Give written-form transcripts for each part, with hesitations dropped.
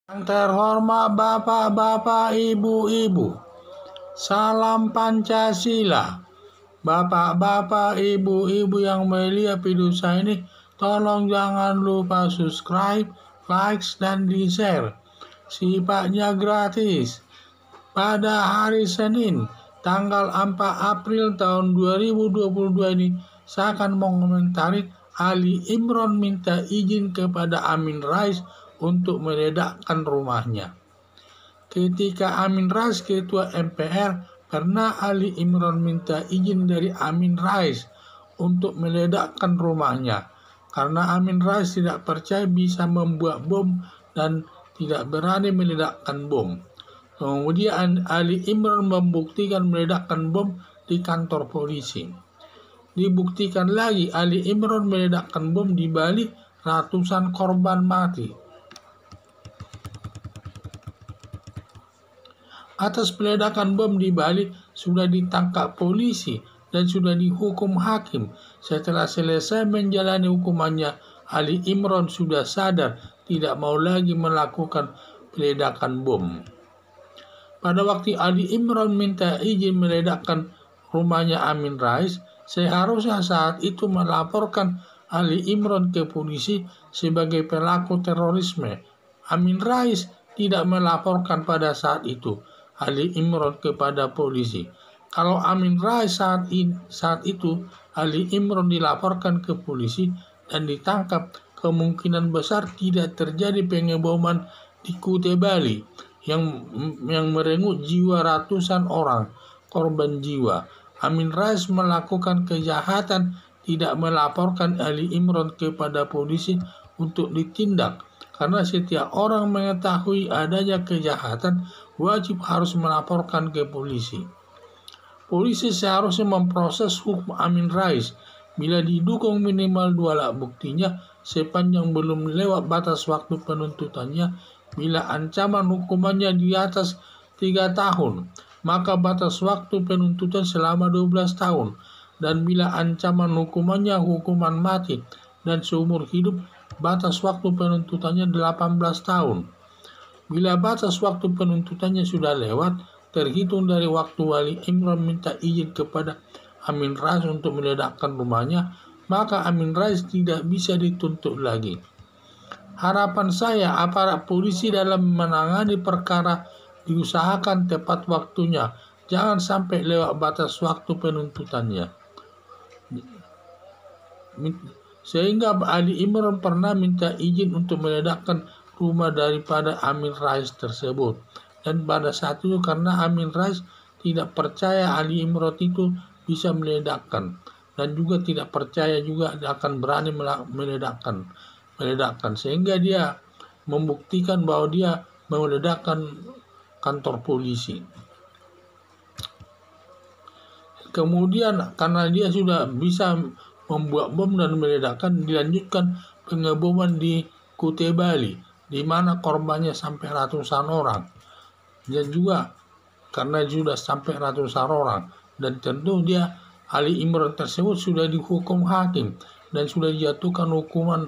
Yang terhormat Bapak-bapak, Ibu-ibu, salam Pancasila. Bapak-bapak, Ibu-ibu yang melihat video saya ini, tolong jangan lupa subscribe, likes, dan di-share. Sifatnya gratis. Pada hari Senin, tanggal 4 April tahun 2022 ini, saya akan mengomentari Ali Imron minta izin kepada Amin Rais untuk meledakkan rumahnya. Ketika Amin Rais ketua MPR, pernah Ali Imron minta izin dari Amin Rais untuk meledakkan rumahnya, karena Amin Rais tidak percaya bisa membuat bom dan tidak berani meledakkan bom. Kemudian Ali Imron membuktikan meledakkan bom di kantor polisi. Dibuktikan lagi Ali Imron meledakkan bom di Bali, ratusan korban mati. Atas peledakan bom di Bali sudah ditangkap polisi dan sudah dihukum hakim. Setelah selesai menjalani hukumannya, Ali Imron sudah sadar tidak mau lagi melakukan peledakan bom. Pada waktu Ali Imron minta izin meledakkan rumahnya Amin Rais, seharusnya saat itu melaporkan Ali Imron ke polisi sebagai pelaku terorisme. Amin Rais tidak melaporkan pada saat itu Ali Imron kepada polisi. Kalau Amin Rais saat itu Ali Imron dilaporkan ke polisi dan ditangkap, kemungkinan besar tidak terjadi pengeboman di Kutai Bali yang merenggut jiwa ratusan orang, korban jiwa. Amin Rais melakukan kejahatan tidak melaporkan Ali Imron kepada polisi untuk ditindak, karena setiap orang mengetahui adanya kejahatan wajib harus melaporkan ke polisi. Polisi seharusnya memproses hukum Amin Rais bila didukung minimal 2 alat buktinya sepanjang belum lewat batas waktu penuntutannya. Bila ancaman hukumannya di atas 3 tahun, maka batas waktu penuntutan selama 12 tahun. Dan bila ancaman hukumannya hukuman mati dan seumur hidup, batas waktu penuntutannya 18 tahun. Bila batas waktu penuntutannya sudah lewat, terhitung dari waktu Ali Imron minta izin kepada Amin Rais untuk meledakkan rumahnya, maka Amin Rais tidak bisa dituntut lagi. Harapan saya aparat polisi dalam menangani perkara diusahakan tepat waktunya, jangan sampai lewat batas waktu penuntutannya. Sehingga Ali Imron pernah minta izin untuk meledakkan rumah daripada Amin Rais tersebut. Dan pada saat itu karena Amin Rais tidak percaya Ali Imron itu bisa meledakkan, dan juga tidak percaya juga akan berani meledakkan, sehingga dia membuktikan bahwa dia meledakkan kantor polisi. Kemudian karena dia sudah bisa membuat bom dan meledakkan, dilanjutkan pengeboman di Kutai Bali, di mana korbannya sampai ratusan orang. Dan juga karena sudah sampai ratusan orang, dan tentu dia Ali Imron tersebut sudah dihukum hakim dan sudah dijatuhkan hukuman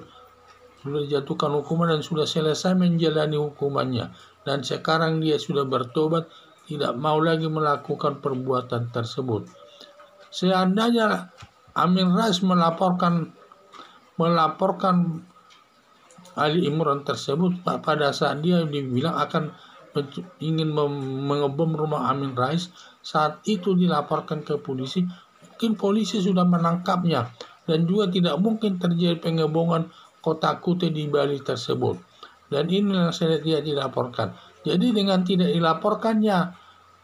dan sudah selesai menjalani hukumannya, dan sekarang dia sudah bertobat, tidak mau lagi melakukan perbuatan tersebut. Seandainya Amin Rais melaporkan Ali Imron tersebut pada saat dia dibilang akan ingin mengebom rumah Amin Rais, saat itu dilaporkan ke polisi, mungkin polisi sudah menangkapnya dan juga tidak mungkin terjadi pengeboman kota Kutai di Bali tersebut. Dan inilah saya tidak dilaporkan. Jadi dengan tidak dilaporkannya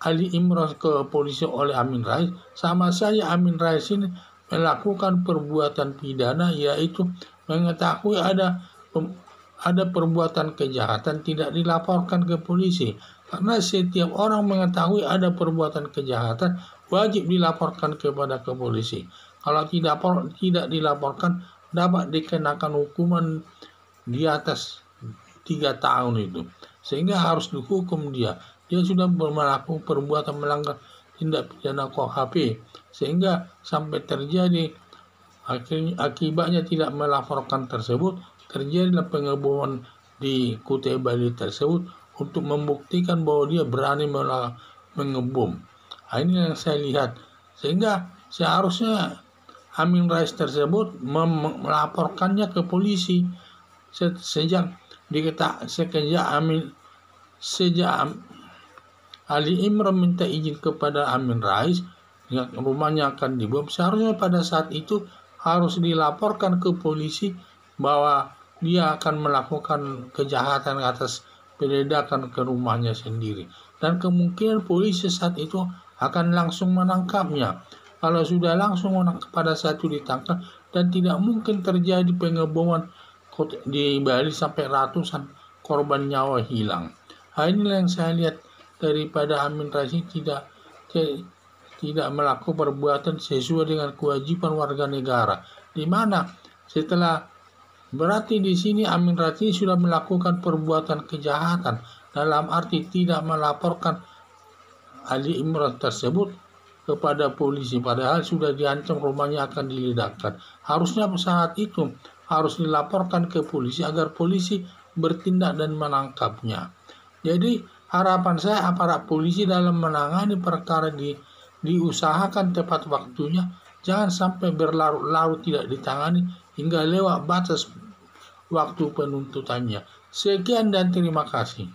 Ali Imron ke polisi oleh Amin Rais, sama saja Amin Rais ini melakukan perbuatan pidana, yaitu mengetahui ada perbuatan kejahatan tidak dilaporkan ke polisi. Karena setiap orang mengetahui ada perbuatan kejahatan wajib dilaporkan kepada ke polisi. Kalau tidak dilaporkan, dapat dikenakan hukuman di atas 3 tahun itu, sehingga harus dihukum dia sudah melakukan perbuatan melanggar tindak pidana KUHP, sehingga sampai terjadi akibatnya tidak melaporkan tersebut, terjadilah pengeboman di Kutai Bali tersebut untuk membuktikan bahwa dia berani mengebom. Ini yang saya lihat. Sehingga seharusnya Amin Rais tersebut melaporkannya ke polisi sejak Ali Imran minta izin kepada Amin Rais yang rumahnya akan dibom. Seharusnya pada saat itu harus dilaporkan ke polisi bahwa dia akan melakukan kejahatan atas peledakan ke rumahnya sendiri. Dan kemungkinan polisi saat itu akan langsung menangkapnya. Kalau sudah langsung pada saat itu ditangkap, dan tidak mungkin terjadi pengeboman di Bali sampai ratusan korban nyawa hilang. Inilah yang saya lihat daripada Amin Rais tidak melakukan perbuatan sesuai dengan kewajiban warga negara. Di mana setelah berarti di sini Amin Rais sudah melakukan perbuatan kejahatan dalam arti tidak melaporkan Ali Imran tersebut kepada polisi, padahal sudah diancam rumahnya akan diledakkan. Harusnya saat itu harus dilaporkan ke polisi agar polisi bertindak dan menangkapnya. Jadi harapan saya aparat polisi dalam menangani perkara diusahakan tepat waktunya, jangan sampai berlarut-larut tidak ditangani hingga lewat batas waktu penuntutannya. Sekian dan terima kasih.